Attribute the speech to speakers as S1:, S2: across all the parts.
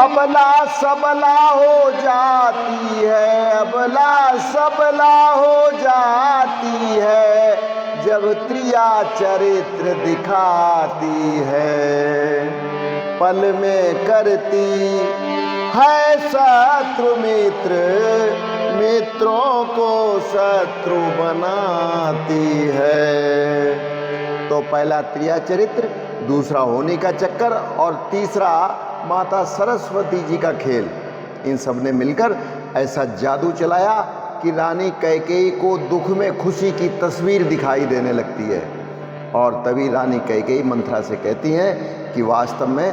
S1: अबला सबला हो जाती है, अबला सबला हो जाती है, जब त्रिया चरित्र दिखाती है। पल में करती है शत्रु मित्र, मित्रों को शत्रु बनाती है। तो पहला त्रिया चरित्र, दूसरा होने का चक्कर और तीसरा माता सरस्वती जी का खेल। इन सब ने मिलकर ऐसा जादू चलाया कि रानी कैकेयी को दुख में खुशी की तस्वीर दिखाई देने लगती है। और तभी रानी कैकेयी मंथरा से कहती हैं कि वास्तव में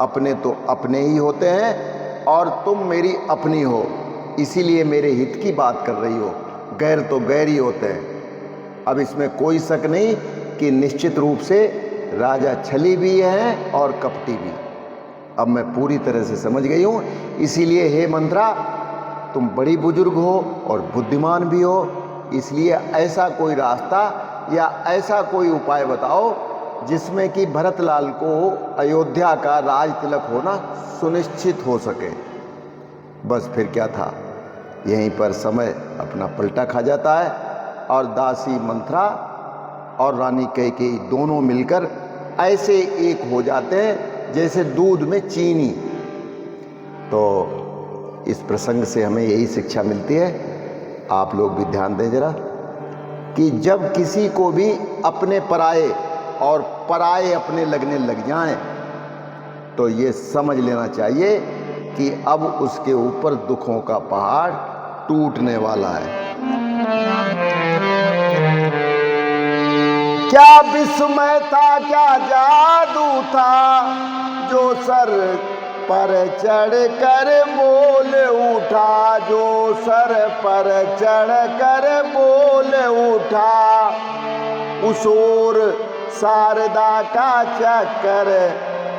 S1: अपने तो अपने ही होते हैं और तुम मेरी अपनी हो, इसीलिए मेरे हित की बात कर रही हो, गैर तो गैर ही होते हैं। अब इसमें कोई शक नहीं कि निश्चित रूप से राजा छली भी हैं और कपटी भी। अब मैं पूरी तरह से समझ गई हूँ, इसीलिए हे मंथरा, तुम बड़ी बुजुर्ग हो और बुद्धिमान भी हो, इसलिए ऐसा कोई रास्ता या ऐसा कोई उपाय बताओ जिसमें कि भरतलाल को अयोध्या का राज तिलक होना सुनिश्चित हो सके। बस फिर क्या था, यहीं पर समय अपना पलटा खा जाता है और दासी मंथरा और रानी कैकेयी दोनों मिलकर ऐसे एक हो जाते हैं जैसे दूध में चीनी। तो इस प्रसंग से हमें यही शिक्षा मिलती है, आप लोग भी ध्यान दें जरा, कि जब किसी को भी अपने पराये और पराये अपने लगने लग जाएं तो ये समझ लेना चाहिए कि अब उसके ऊपर दुखों का पहाड़ टूटने वाला है। क्या विस्मय था, क्या जादू था, जो सर पर चढ़ कर बोल उठा, जो सर पर चढ़ कर बोल उठा। उस ओर शारदा का चक्कर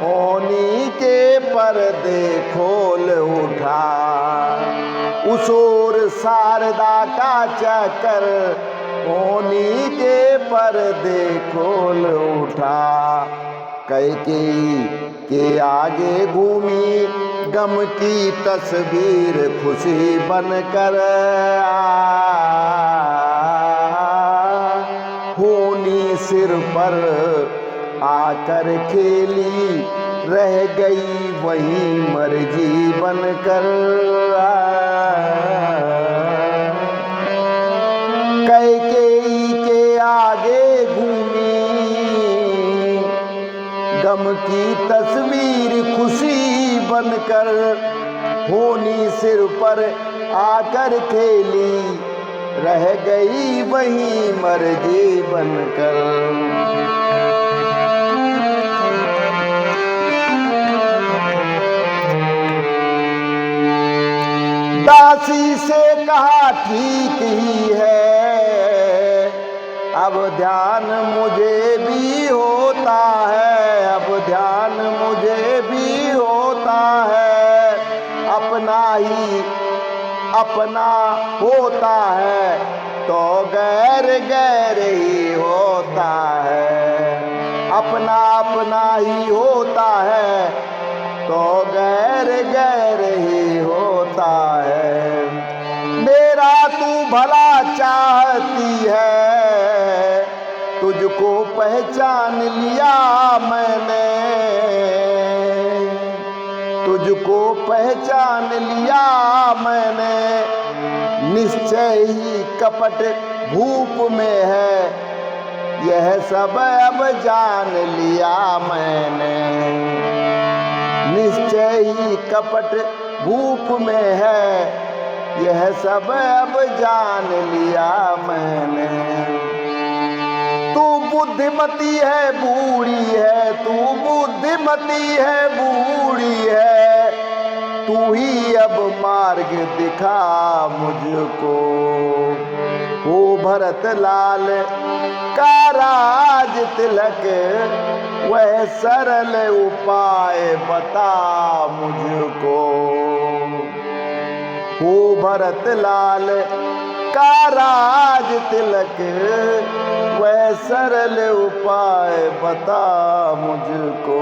S1: होनी के पर्दे खोल उठा, उस ओर शारदा का चक्कर होनी के पर्दे खोल उठा। कैकेयी के आगे घूमी गम की तस्वीर खुशी बनकर, होनी सिर पर आकर खेली, रह गई वहीं मर्जी बनकर। कैकेयी के आगे घूमी गम की तस्वीर खुशी बनकर, होनी सिर पर आकर खेली, रह गई वहीं मर्जी बनकर। दासी से कहा ठीक ही है, अब ध्यान मुझे भी होता है, अब ध्यान मुझे भी होता है, अपना ही अपना होता है तो गैर गैर ही होता है, अपना अपना ही होता है तो गैर गैर ही होता है। मेरा तू भला चाहती है, तुझको पहचान लिया मैंने, तुझको पहचान लिया मैंने, निश्चय ही कपट भूप में है, यह सब अब जान लिया मैंने, निश्चय ही कपट भूप में है, यह सब अब जान लिया मैंने। तू बुद्धिमती है बूढ़ी है, तू बुद्धिमती है बूढ़ी है, तू ही अब मार्ग दिखा मुझको, हो भरत लाल का राज तिलक, वह सरल उपाय बता मुझको, हो भरत लाल का राज तिलक, वह सरल उपाय बता मुझको।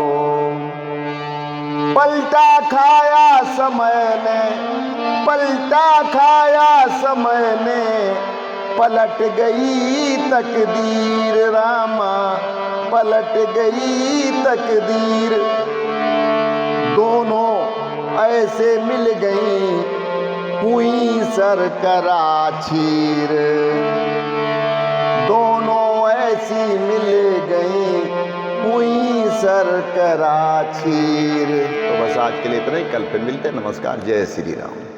S1: पलटा खाया समय ने, पलटा खाया समय ने, पलट गई तकदीर रामा, पलट गई तकदीर। दोनों ऐसे मिल गई हुई सर कराचीर, दोनों ऐसी मिल गई हुई सर कराचीर। तो बस आज के लिए इतना ही, कल फिर मिलते हैं। नमस्कार, जय श्री राम।